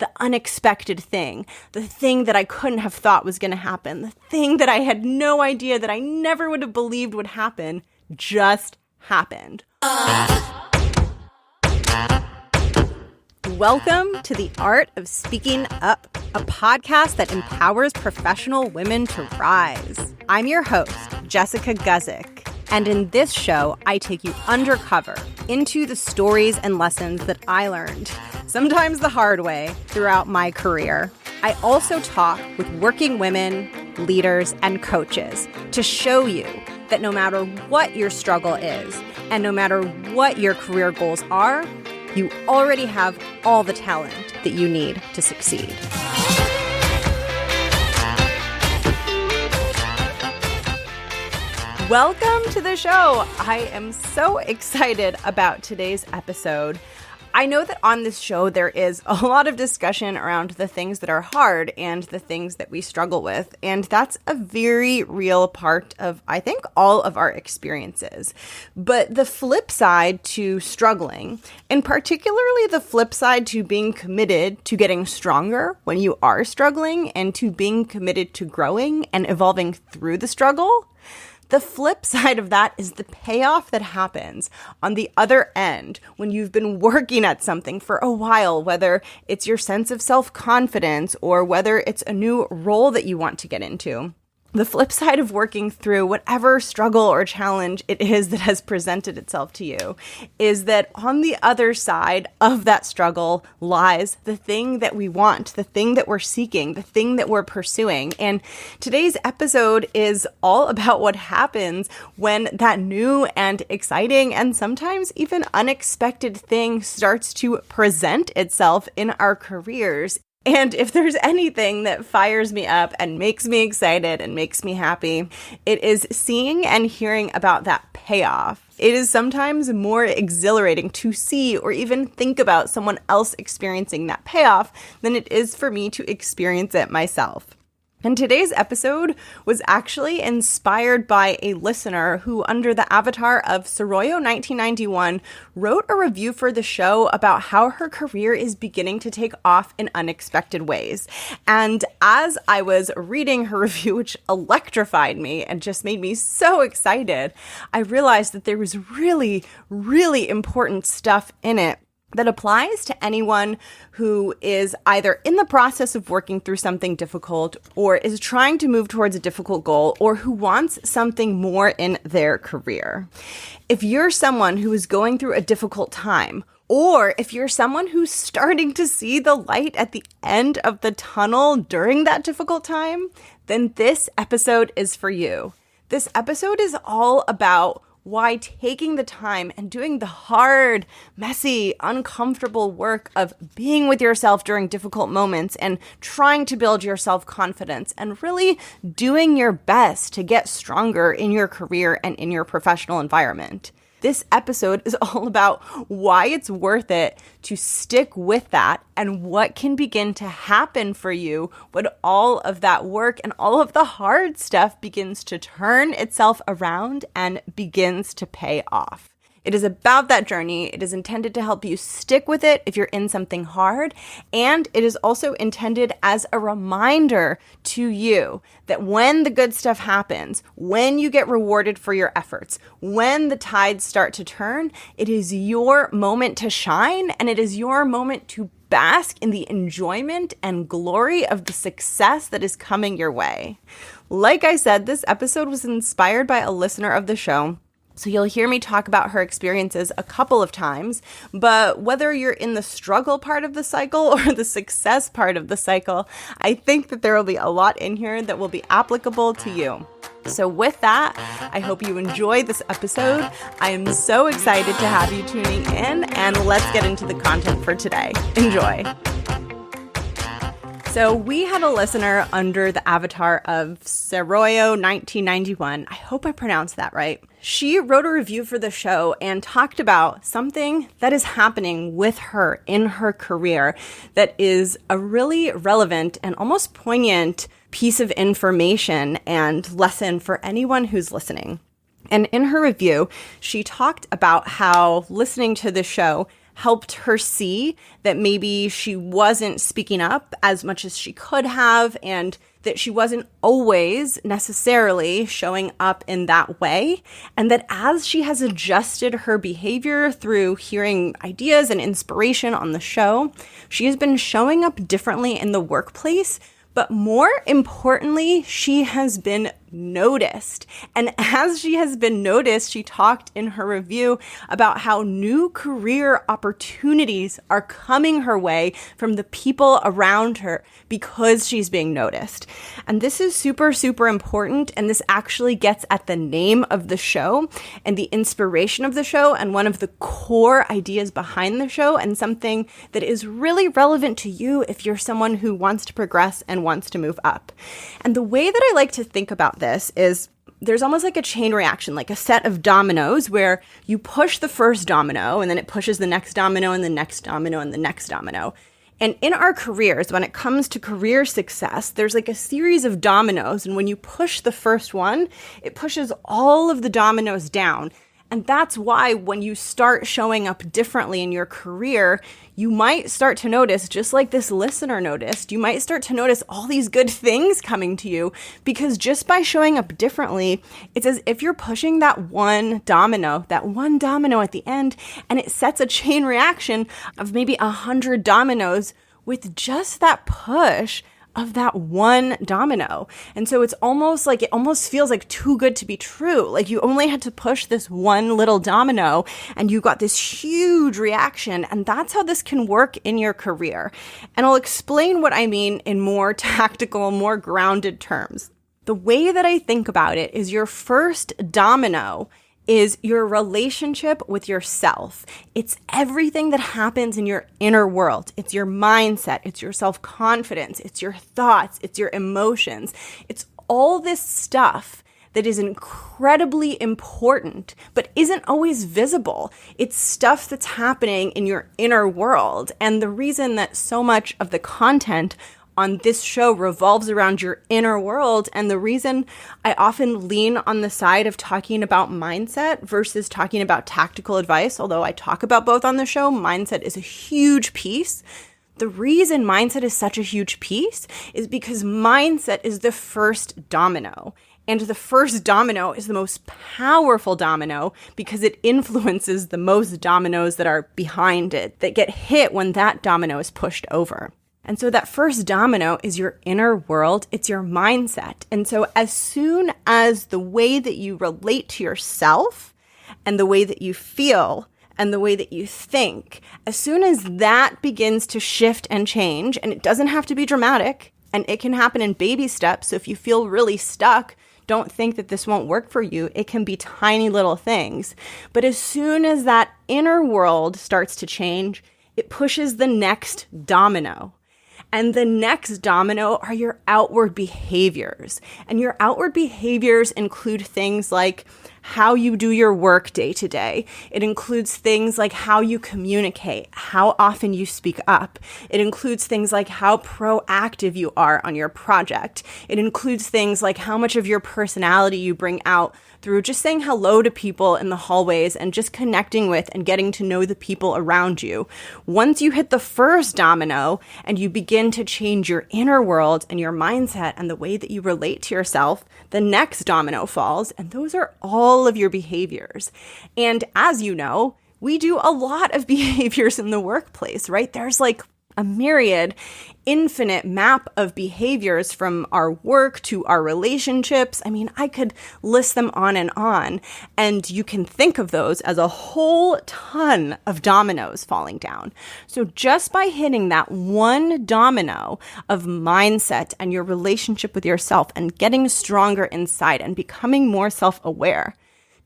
the unexpected thing, the thing that I couldn't have thought was going to happen, the thing that I had no idea that I never would have believed would happen just happened. Welcome to The Art of Speaking Up, a podcast that empowers professional women to rise. I'm your host, Jessica Guzik, and in this show, I take you undercover into the stories and lessons that I learned, sometimes the hard way, throughout my career. I also talk with working women, leaders, and coaches to show you that no matter what your struggle is, and no matter what your career goals are, you already have all the talent that you need to succeed. Welcome to the show. I am so excited about today's episode. I know that on this show there is a lot of discussion around the things that are hard and the things that we struggle with, and that's a very real part of, I think, all of our experiences. But the flip side to struggling, and particularly the flip side to being committed to getting stronger when you are struggling and to being committed to growing and evolving through the struggle, the flip side of that is the payoff that happens on the other end when you've been working at something for a while, whether it's your sense of self-confidence or whether it's a new role that you want to get into. The flip side of working through whatever struggle or challenge it is that has presented itself to you is that on the other side of that struggle lies the thing that we want, the thing that we're seeking, the thing that we're pursuing. And today's episode is all about what happens when that new and exciting and sometimes even unexpected thing starts to present itself in our careers. And if there's anything that fires me up and makes me excited and makes me happy, it is seeing and hearing about that payoff. It is sometimes more exhilarating to see or even think about someone else experiencing that payoff than it is for me to experience it myself. And today's episode was actually inspired by a listener who, under the avatar of Sarroyo1991, wrote a review for the show about how her career is beginning to take off in unexpected ways. And as I was reading her review, which electrified me and just made me so excited, I realized that there was really, really important stuff in it that applies to anyone who is either in the process of working through something difficult or is trying to move towards a difficult goal or who wants something more in their career. If you're someone who is going through a difficult time, or if you're someone who's starting to see the light at the end of the tunnel during that difficult time, then this episode is for you. This episode is all about why taking the time and doing the hard, messy, uncomfortable work of being with yourself during difficult moments and trying to build your self-confidence and really doing your best to get stronger in your career and in your professional environment. This episode is all about why it's worth it to stick with that and what can begin to happen for you when all of that work and all of the hard stuff begins to turn itself around and begins to pay off. It is about that journey. It is intended to help you stick with it if you're in something hard. And it is also intended as a reminder to you that when the good stuff happens, when you get rewarded for your efforts, when the tides start to turn, it is your moment to shine and it is your moment to bask in the enjoyment and glory of the success that is coming your way. Like I said, this episode was inspired by a listener of the show. So you'll hear me talk about her experiences a couple of times, but whether you're in the struggle part of the cycle or the success part of the cycle, I think that there will be a lot in here that will be applicable to you. So with that, I hope you enjoy this episode. I am so excited to have you tuning in, and let's get into the content for today. Enjoy. So we had a listener under the avatar of Sarroyo1991. I hope I pronounced that right. She wrote a review for the show and talked about something that is happening with her in her career that is a really relevant and almost poignant piece of information and lesson for anyone who's listening. And in her review, she talked about how listening to the show helped her see that maybe she wasn't speaking up as much as she could have, and that she wasn't always necessarily showing up in that way. And that as she has adjusted her behavior through hearing ideas and inspiration on the show, she has been showing up differently in the workplace. But more importantly, she has been noticed. And as she has been noticed, she talked in her review about how new career opportunities are coming her way from the people around her because she's being noticed. And this is super, super important. And this actually gets at the name of the show and the inspiration of the show and one of the core ideas behind the show, and something that is really relevant to you if you're someone who wants to progress and wants to move up. And the way that I like to think about this is there's almost like a chain reaction, like a set of dominoes where you push the first domino and then it pushes the next domino and the next domino and the next domino. And in our careers, when it comes to career success, there's like a series of dominoes. And when you push the first one, it pushes all of the dominoes down. And that's why when you start showing up differently in your career, you might start to notice, just like this listener noticed, you might start to notice all these good things coming to you, because just by showing up differently, it's as if you're pushing that one domino at the end, and it sets a chain reaction of maybe 100 dominoes with just that push of that one domino. And so it's almost like, it almost feels like too good to be true. Like you only had to push this one little domino and you got this huge reaction. And that's how this can work in your career. And I'll explain what I mean in more tactical, more grounded terms. The way that I think about it is your first domino is your relationship with yourself. It's everything that happens in your inner world. It's your mindset. It's your self-confidence. It's your thoughts. It's your emotions. It's all this stuff that is incredibly important, but isn't always visible. It's stuff that's happening in your inner world. And the reason that so much of the content on this show revolves around your inner world, and the reason I often lean on the side of talking about mindset versus talking about tactical advice, although I talk about both on the show, mindset is a huge piece. The reason mindset is such a huge piece is because mindset is the first domino. And the first domino is the most powerful domino because it influences the most dominoes that are behind it, that get hit when that domino is pushed over. And so that first domino is your inner world. It's your mindset. And so as soon as the way that you relate to yourself and the way that you feel and the way that you think, as soon as that begins to shift and change, and it doesn't have to be dramatic, and it can happen in baby steps. So if you feel really stuck, don't think that this won't work for you. It can be tiny little things. But as soon as that inner world starts to change, it pushes the next domino. And the next domino are your outward behaviors. And your outward behaviors include things like how you do your work day to day. It includes things like how you communicate, how often you speak up. It includes things like how proactive you are on your project. It includes things like how much of your personality you bring out through just saying hello to people in the hallways and just connecting with and getting to know the people around you. Once you hit the first domino and you begin to change your inner world and your mindset and the way that you relate to yourself, the next domino falls, and those are all of your behaviors. And as you know, we do a lot of behaviors in the workplace, right? There's like a myriad, infinite map of behaviors from our work to our relationships. I mean, I could list them on, and you can think of those as a whole ton of dominoes falling down. So just by hitting that one domino of mindset and your relationship with yourself and getting stronger inside and becoming more self-aware,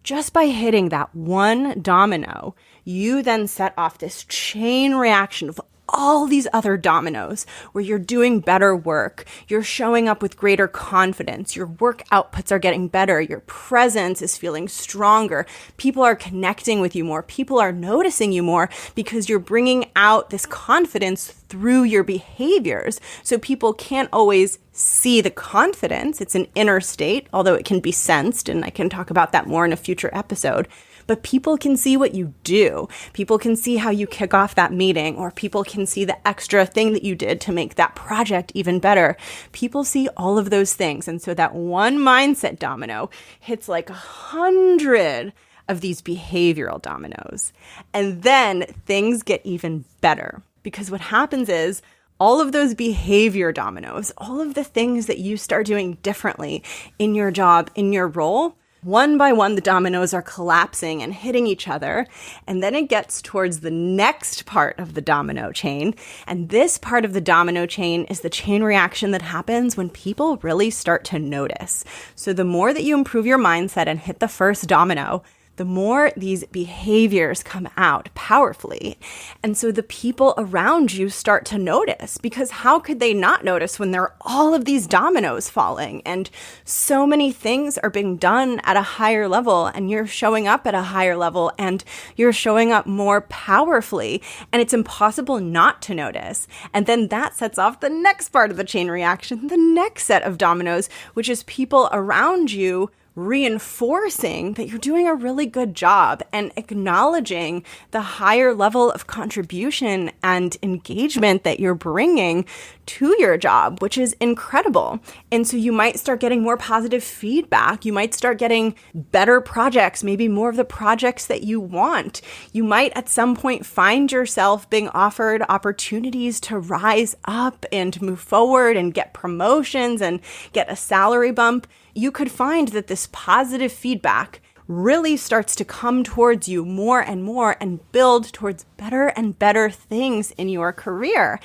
just by hitting that one domino, you then set off this chain reaction of all these other dominoes where you're doing better work, you're showing up with greater confidence, your work outputs are getting better, your presence is feeling stronger, people are connecting with you more, people are noticing you more because you're bringing out this confidence through your behaviors. So people can't always see the confidence. It's an inner state, although it can be sensed, and I can talk about that more in a future episode. but people can see what you do. People can see how you kick off that meeting, or people can see the extra thing that you did to make that project even better. People see all of those things. And so that one mindset domino hits like 100 of these behavioral dominoes. And then things get even better, because what happens is all of those behavior dominoes, all of the things that you start doing differently in your job, in your role, one by one, the dominoes are collapsing and hitting each other. And then it gets towards the next part of the domino chain. And this part of the domino chain is the chain reaction that happens when people really start to notice. So the more that you improve your mindset and hit the first domino, the more these behaviors come out powerfully. And so the people around you start to notice, because how could they not notice when there are all of these dominoes falling and so many things are being done at a higher level, and you're showing up at a higher level and you're showing up more powerfully, and it's impossible not to notice. And then that sets off the next part of the chain reaction, the next set of dominoes, which is people around you reinforcing that you're doing a really good job and acknowledging the higher level of contribution and engagement that you're bringing to your job, which is incredible. And so you might start getting more positive feedback. You might start getting better projects, maybe more of the projects that you want. You might at some point find yourself being offered opportunities to rise up and move forward and get promotions and get a salary bump. You could find that this positive feedback really starts to come towards you more and build towards better and better things in your career.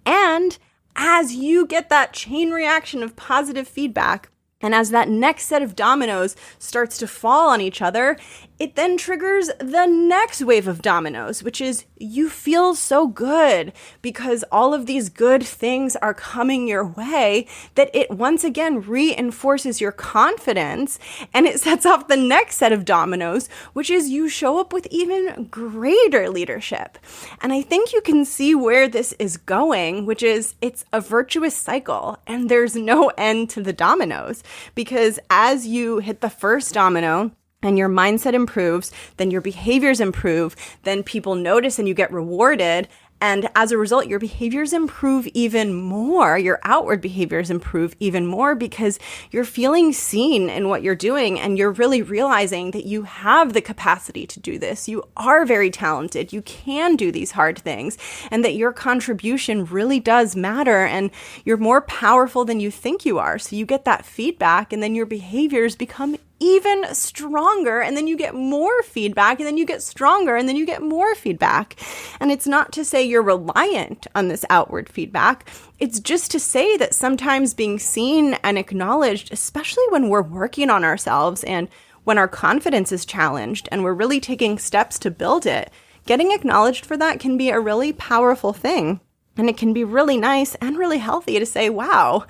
And as you get that chain reaction of positive feedback, and as that next set of dominoes starts to fall on each other, it then triggers the next wave of dominoes, which is you feel so good because all of these good things are coming your way that it once again reinforces your confidence, and it sets off the next set of dominoes, which is you show up with even greater leadership. And I think you can see where this is going, which is it's a virtuous cycle and there's no end to the dominoes, because as you hit the first domino, and your mindset improves, then your behaviors improve, then people notice and you get rewarded. And as a result, your behaviors improve even more. Your outward behaviors improve even more because you're feeling seen in what you're doing, and you're really realizing that you have the capacity to do this. You are very talented. You can do these hard things, and that your contribution really does matter, and you're more powerful than you think you are. So you get that feedback, and then your behaviors become even stronger, and then you get more feedback, and then you get stronger, and then you get more feedback. And it's not to say you're reliant on this outward feedback. It's just to say that sometimes being seen and acknowledged, especially when we're working on ourselves and when our confidence is challenged and we're really taking steps to build it, getting acknowledged for that can be a really powerful thing. And it can be really nice and really healthy to say, wow,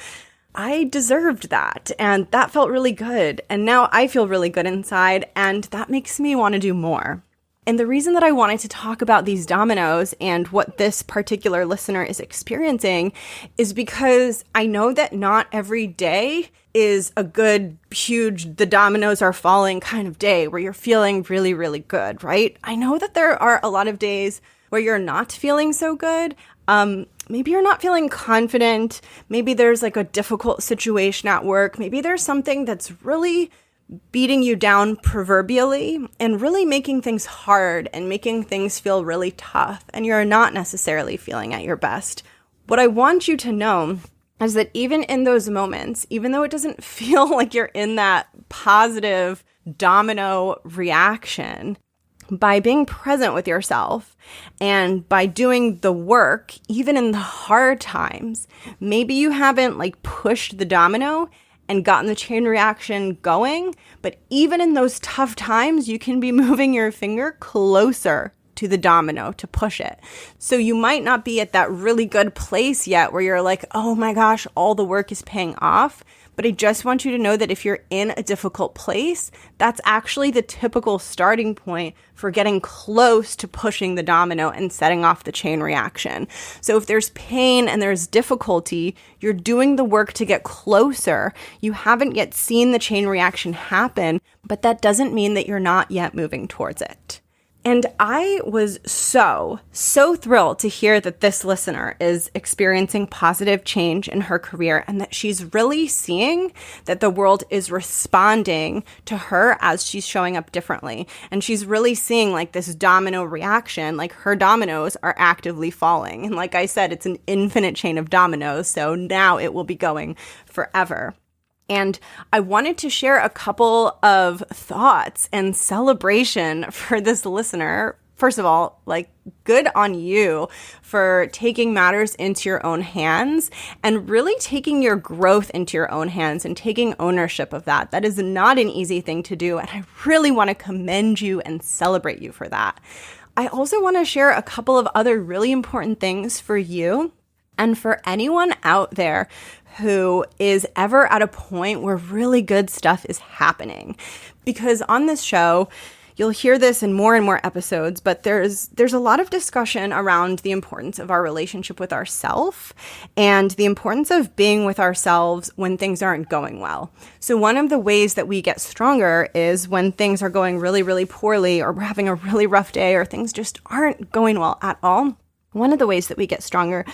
I deserved that, and that felt really good, and now I feel really good inside, and that makes me want to do more. And the reason that I wanted to talk about these dominoes and what this particular listener is experiencing is because I know that not every day is a good, huge, the dominoes are falling kind of day where you're feeling really, really good, right? I know that there are a lot of days where you're not feeling so good. Maybe you're not feeling confident. Maybe there's like a difficult situation at work. Maybe there's something that's really beating you down proverbially and really making things hard and making things feel really tough, and you're not necessarily feeling at your best. What I want you to know is that even in those moments, even though it doesn't feel like you're in that positive domino reaction, by being present with yourself and by doing the work, even in the hard times, maybe you haven't like pushed the domino and gotten the chain reaction going, but even in those tough times, you can be moving your finger closer to the domino to push it. So you might not be at that really good place yet where you're like, oh my gosh, all the work is paying off. But I just want you to know that if you're in a difficult place, that's actually the typical starting point for getting close to pushing the domino and setting off the chain reaction. So if there's pain and there's difficulty, you're doing the work to get closer. You haven't yet seen the chain reaction happen, but that doesn't mean that you're not yet moving towards it. And I was so thrilled to hear that this listener is experiencing positive change in her career and that she's really seeing that the world is responding to her as she's showing up differently. And she's really seeing like this domino reaction, like her dominoes are actively falling. And like I said, it's an infinite chain of dominoes. So now it will be going forever. And I wanted to share a couple of thoughts and celebration for this listener. First of all, like, good on you for taking matters into your own hands and really taking your growth into your own hands and taking ownership of that. That is not an easy thing to do. And I really want to commend you and celebrate you for that. I also want to share a couple of other really important things for you and for anyone out there who is ever at a point where really good stuff is happening. Because on this show, you'll hear this in more and more episodes, but there's a lot of discussion around the importance of our relationship with ourselves and the importance of being with ourselves when things aren't going well. So one of the ways that we get stronger is when things are going really, really poorly, or we're having a really rough day, or things just aren't going well at all. One of the ways that we get stronger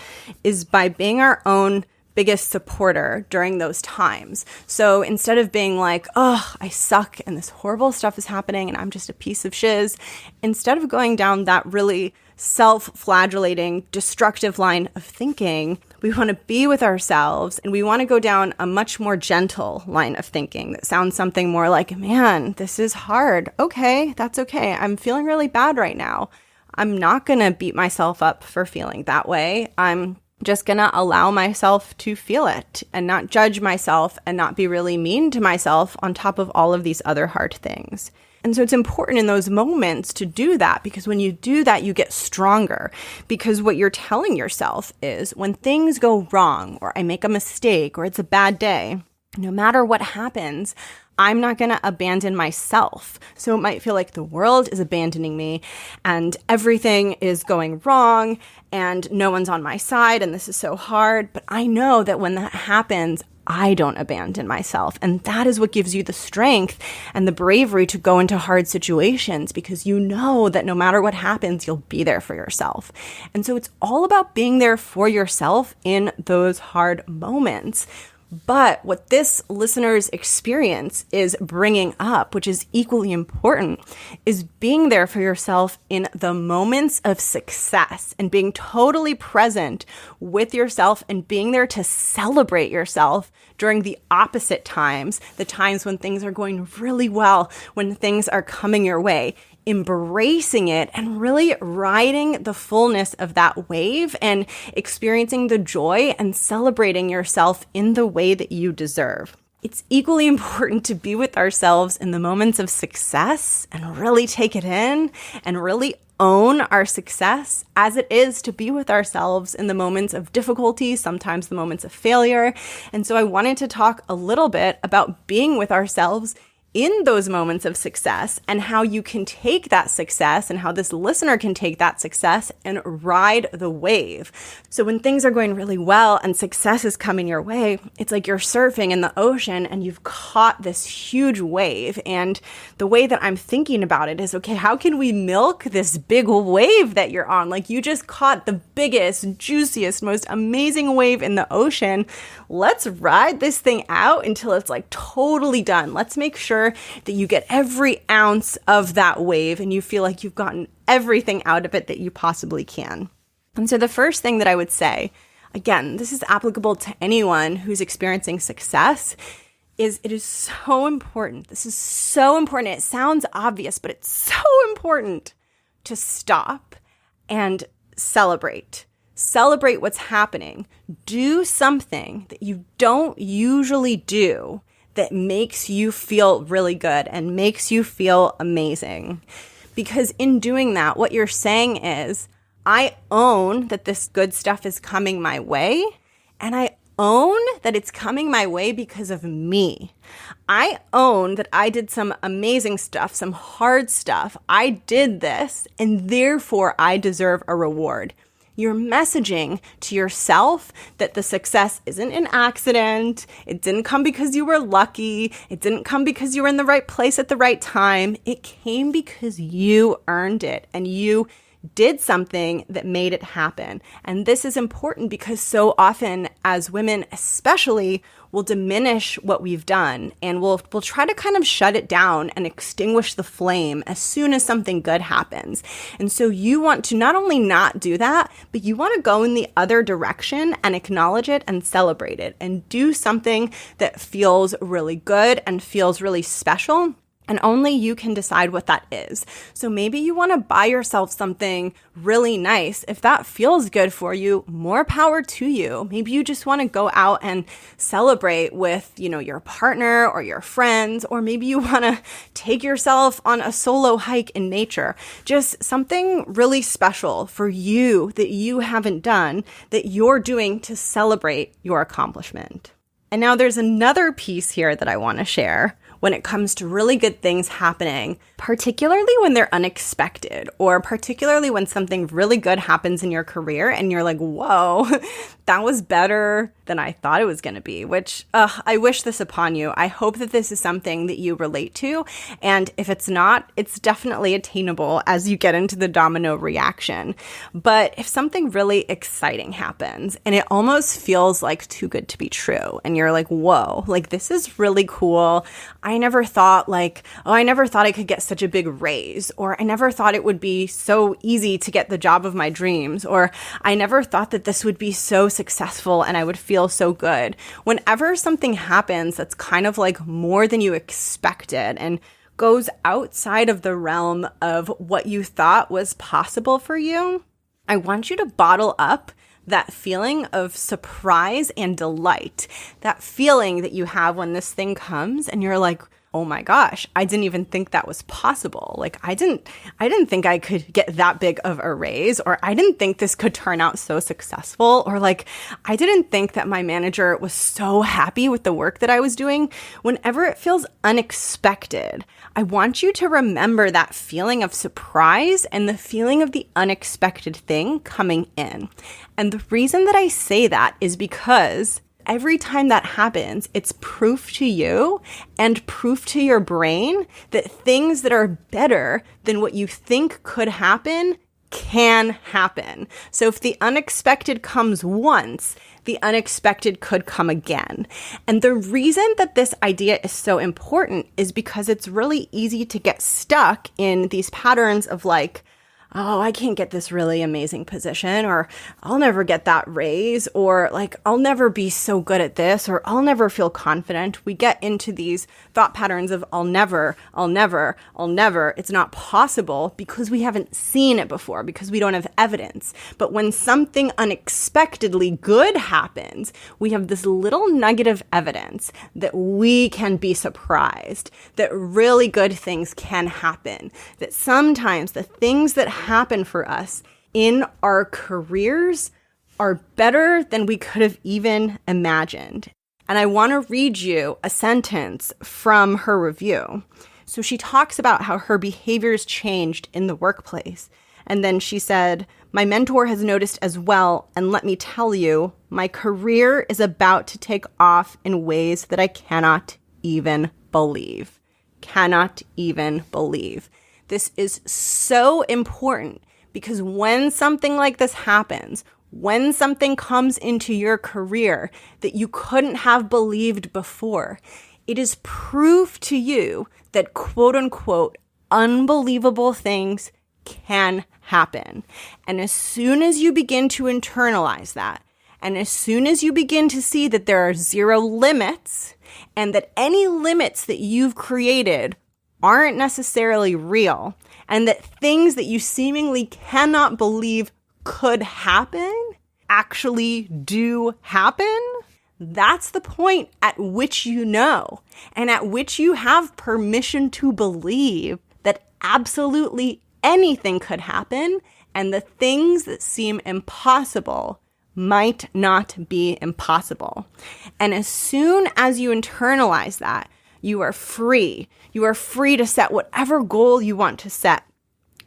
is by being our own biggest supporter during those times. So instead of being like, oh, I suck and this horrible stuff is happening and I'm just a piece of shiz, instead of going down that really self-flagellating, destructive line of thinking, we want to be with ourselves and we want to go down a much more gentle line of thinking that sounds something more like, man, this is hard. Okay, that's okay. I'm feeling really bad right now. I'm not going to beat myself up for feeling that way. I'm just going to allow myself to feel it and not judge myself and not be really mean to myself on top of all of these other hard things. And so it's important in those moments to do that, because when you do that, you get stronger. Because what you're telling yourself is when things go wrong or I make a mistake or it's a bad day, no matter what happens, I'm not going to abandon myself. So it might feel like the world is abandoning me and everything is going wrong and no one's on my side and this is so hard. But I know that when that happens, I don't abandon myself. And that is what gives you the strength and the bravery to go into hard situations, because you know that no matter what happens, you'll be there for yourself. And so it's all about being there for yourself in those hard moments. But what this listener's experience is bringing up, which is equally important, is being there for yourself in the moments of success and being totally present with yourself and being there to celebrate yourself during the opposite times, the times when things are going really well, when things are coming your way. Embracing it and really riding the fullness of that wave and experiencing the joy and celebrating yourself in the way that you deserve. It's equally important to be with ourselves in the moments of success and really take it in and really own our success as it is to be with ourselves in the moments of difficulty, sometimes the moments of failure. And so I wanted to talk a little bit about being with ourselves in those moments of success and how you can take that success and how this listener can take that success and ride the wave. So when things are going really well and success is coming your way, it's like you're surfing in the ocean and you've caught this huge wave. And the way that I'm thinking about it is, okay, how can we milk this big wave that you're on? Like, you just caught the biggest, juiciest, most amazing wave in the ocean. Let's ride this thing out until it's like totally done. Let's make sure that you get every ounce of that wave and you feel like you've gotten everything out of it that you possibly can. And so the first thing that I would say, again, this is applicable to anyone who's experiencing success, is it is so important. This is so important. It sounds obvious, but it's so important to stop and celebrate. Celebrate what's happening. Do something that you don't usually do that makes you feel really good and makes you feel amazing. Because in doing that, what you're saying is, I own that this good stuff is coming my way, and I own that it's coming my way because of me. I own that I did some amazing stuff, some hard stuff. I did this, and therefore I deserve a reward. You're messaging to yourself that the success isn't an accident. It didn't come because you were lucky. It didn't come because you were in the right place at the right time. It came because you earned it and you did something that made it happen. And this is important because so often as women especially, we'll diminish what we've done and we'll try to kind of shut it down and extinguish the flame as soon as something good happens. And so you want to not only not do that, but you want to go in the other direction and acknowledge it and celebrate it and do something that feels really good and feels really special. And only you can decide what that is. So maybe you want to buy yourself something really nice. If that feels good for you, more power to you. Maybe you just want to go out and celebrate with, your partner or your friends, or maybe you want to take yourself on a solo hike in nature. Just something really special for you that you haven't done that you're doing to celebrate your accomplishment. And now there's another piece here that I want to share when it comes to really good things happening, particularly when they're unexpected, or particularly when something really good happens in your career and you're like, whoa, that was better than I thought it was going to be, which I wish this upon you. I hope that this is something that you relate to. And if it's not, it's definitely attainable as you get into the domino reaction. But if something really exciting happens and it almost feels like too good to be true, and you're like, whoa, like this is really cool. I never thought I could get such a big raise, or I never thought it would be so easy to get the job of my dreams, or I never thought that this would be so successful and I would feel so good. Whenever something happens that's kind of like more than you expected and goes outside of the realm of what you thought was possible for you, I want you to bottle up that feeling of surprise and delight, that feeling that you have when this thing comes and you're like, oh my gosh, I didn't even think that was possible. Like I didn't think I could get that big of a raise, or I didn't think this could turn out so successful, or like I didn't think that my manager was so happy with the work that I was doing. Whenever it feels unexpected, I want you to remember that feeling of surprise and the feeling of the unexpected thing coming in. And the reason that I say that is because every time that happens, it's proof to you and proof to your brain that things that are better than what you think could happen can happen. So if the unexpected comes once, the unexpected could come again. And the reason that this idea is so important is because it's really easy to get stuck in these patterns of like, oh, I can't get this really amazing position, or I'll never get that raise, or like, I'll never be so good at this, or I'll never feel confident. We get into these thought patterns of I'll never, it's not possible because we haven't seen it before, because we don't have evidence. But when something unexpectedly good happens, we have this little nugget of evidence that we can be surprised, that really good things can happen, that sometimes the things that happen for us in our careers are better than we could have even imagined. And I want to read you a sentence from her review. So she talks about how her behaviors changed in the workplace. And then she said, "My mentor has noticed as well, and let me tell you, my career is about to take off in ways that I cannot even believe." Cannot even believe. This is so important because when something like this happens, when something comes into your career that you couldn't have believed before, it is proof to you that quote unquote unbelievable things can happen. And as soon as you begin to internalize that, and as soon as you begin to see that there are zero limits and that any limits that you've created aren't necessarily real, and that things that you seemingly cannot believe could happen actually do happen, that's the point at which you know, and at which you have permission to believe that absolutely anything could happen, and the things that seem impossible might not be impossible. And as soon as you internalize that, you are free. You are free to set whatever goal you want to set.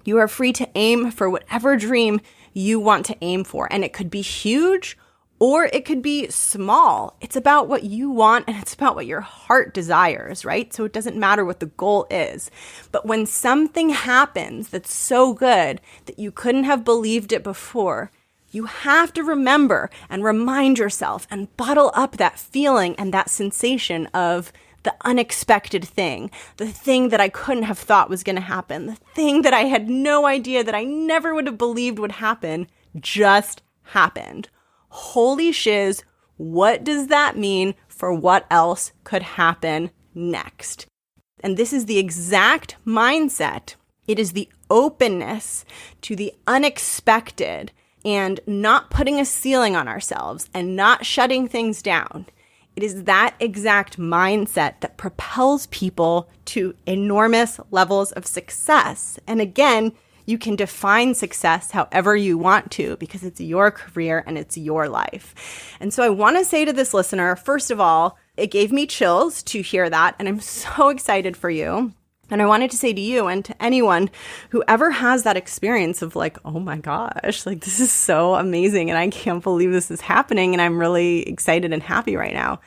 You are free to aim for whatever dream you want to aim for. And it could be huge or it could be small. It's about what you want and it's about what your heart desires, right? So it doesn't matter what the goal is. But when something happens that's so good that you couldn't have believed it before, you have to remember and remind yourself and bottle up that feeling and that sensation of the unexpected thing, the thing that I couldn't have thought was going to happen, the thing that I had no idea that I never would have believed would happen just happened. Holy shiz, what does that mean for what else could happen next? And this is the exact mindset. It is the openness to the unexpected and not putting a ceiling on ourselves and not shutting things down. It is that exact mindset that propels people to enormous levels of success. And again, you can define success however you want to because it's your career and it's your life. And so I want to say to this listener, first of all, it gave me chills to hear that. And I'm so excited for you. And I wanted to say to you and to anyone who ever has that experience of like, oh my gosh, like this is so amazing and I can't believe this is happening and I'm really excited and happy right now.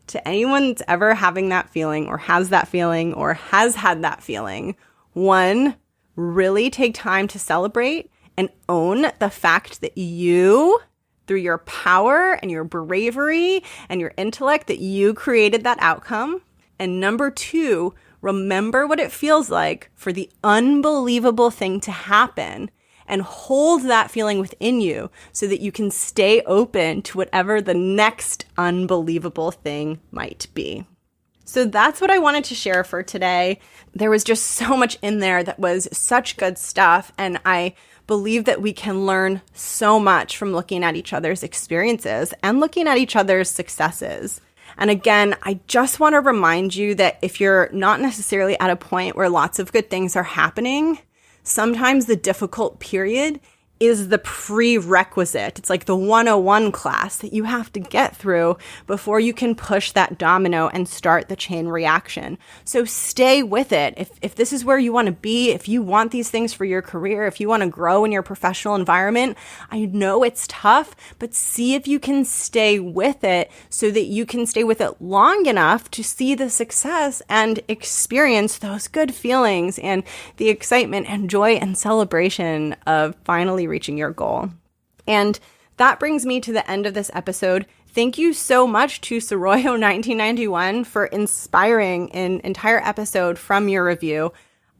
To anyone that's ever having that feeling or has that feeling or has had that feeling, one, really take time to celebrate and own the fact that you, through your power and your bravery and your intellect, that you created that outcome. And number two, remember what it feels like for the unbelievable thing to happen and hold that feeling within you so that you can stay open to whatever the next unbelievable thing might be. So that's what I wanted to share for today. There was just so much in there that was such good stuff. And I believe that we can learn so much from looking at each other's experiences and looking at each other's successes. And again, I just want to remind you that if you're not necessarily at a point where lots of good things are happening, sometimes the difficult period is the prerequisite. It's like the 101 class that you have to get through before you can push that domino and start the chain reaction. So stay with it. If this is where you want to be, if you want these things for your career, if you want to grow in your professional environment, I know it's tough, but see if you can stay with it so that you can stay with it long enough to see the success and experience those good feelings and the excitement and joy and celebration of finally reaching your goal. And that brings me to the end of this episode. Thank you so much to Sarroyo1991 for inspiring an entire episode from your review.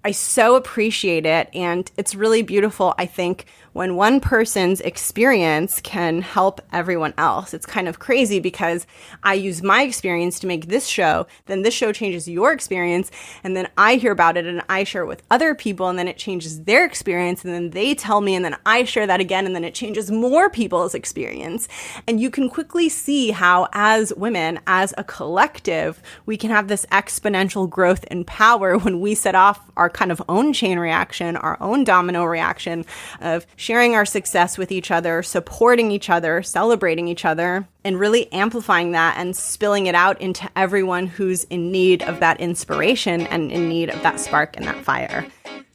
I so appreciate it. And it's really beautiful, I think, when one person's experience can help everyone else. It's kind of crazy because I use my experience to make this show, then this show changes your experience, and then I hear about it and I share it with other people, and then it changes their experience, and then they tell me, and then I share that again, and then it changes more people's experience. And you can quickly see how, as women, as a collective, we can have this exponential growth in power when we set off our kind of own chain reaction, our own domino reaction of sharing our success with each other, supporting each other, celebrating each other, and really amplifying that and spilling it out into everyone who's in need of that inspiration and in need of that spark and that fire.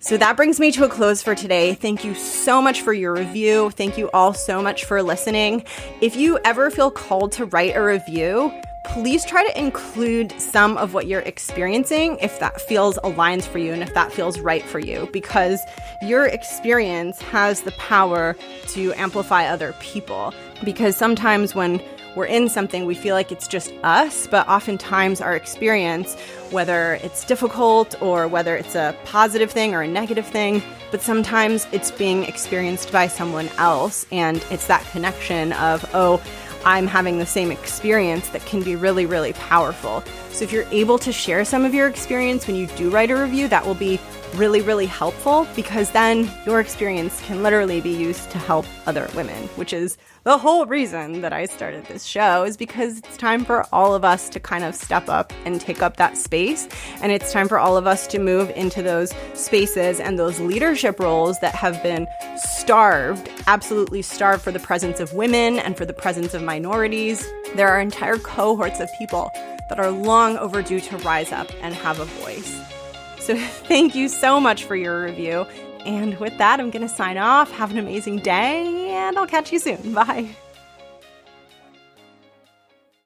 So that brings me to a close for today. Thank you so much for your review. Thank you all so much for listening. If you ever feel called to write a review, please try to include some of what you're experiencing if that feels aligned for you and if that feels right for you, because your experience has the power to amplify other people. Because sometimes when we're in something, we feel like it's just us, but oftentimes our experience, whether it's difficult or whether it's a positive thing or a negative thing, but sometimes it's being experienced by someone else, and it's that connection of, oh, I'm having the same experience that can be really, really powerful. So if you're able to share some of your experience when you do write a review, that will be really, really helpful, because then your experience can literally be used to help other women, which is the whole reason that I started this show, is because it's time for all of us to kind of step up and take up that space. And it's time for all of us to move into those spaces and those leadership roles that have been starved, absolutely starved, for the presence of women and for the presence of minorities. There are entire cohorts of people that are long overdue to rise up and have a voice. So thank you so much for your review. And with that, I'm going to sign off. Have an amazing day, and I'll catch you soon. Bye.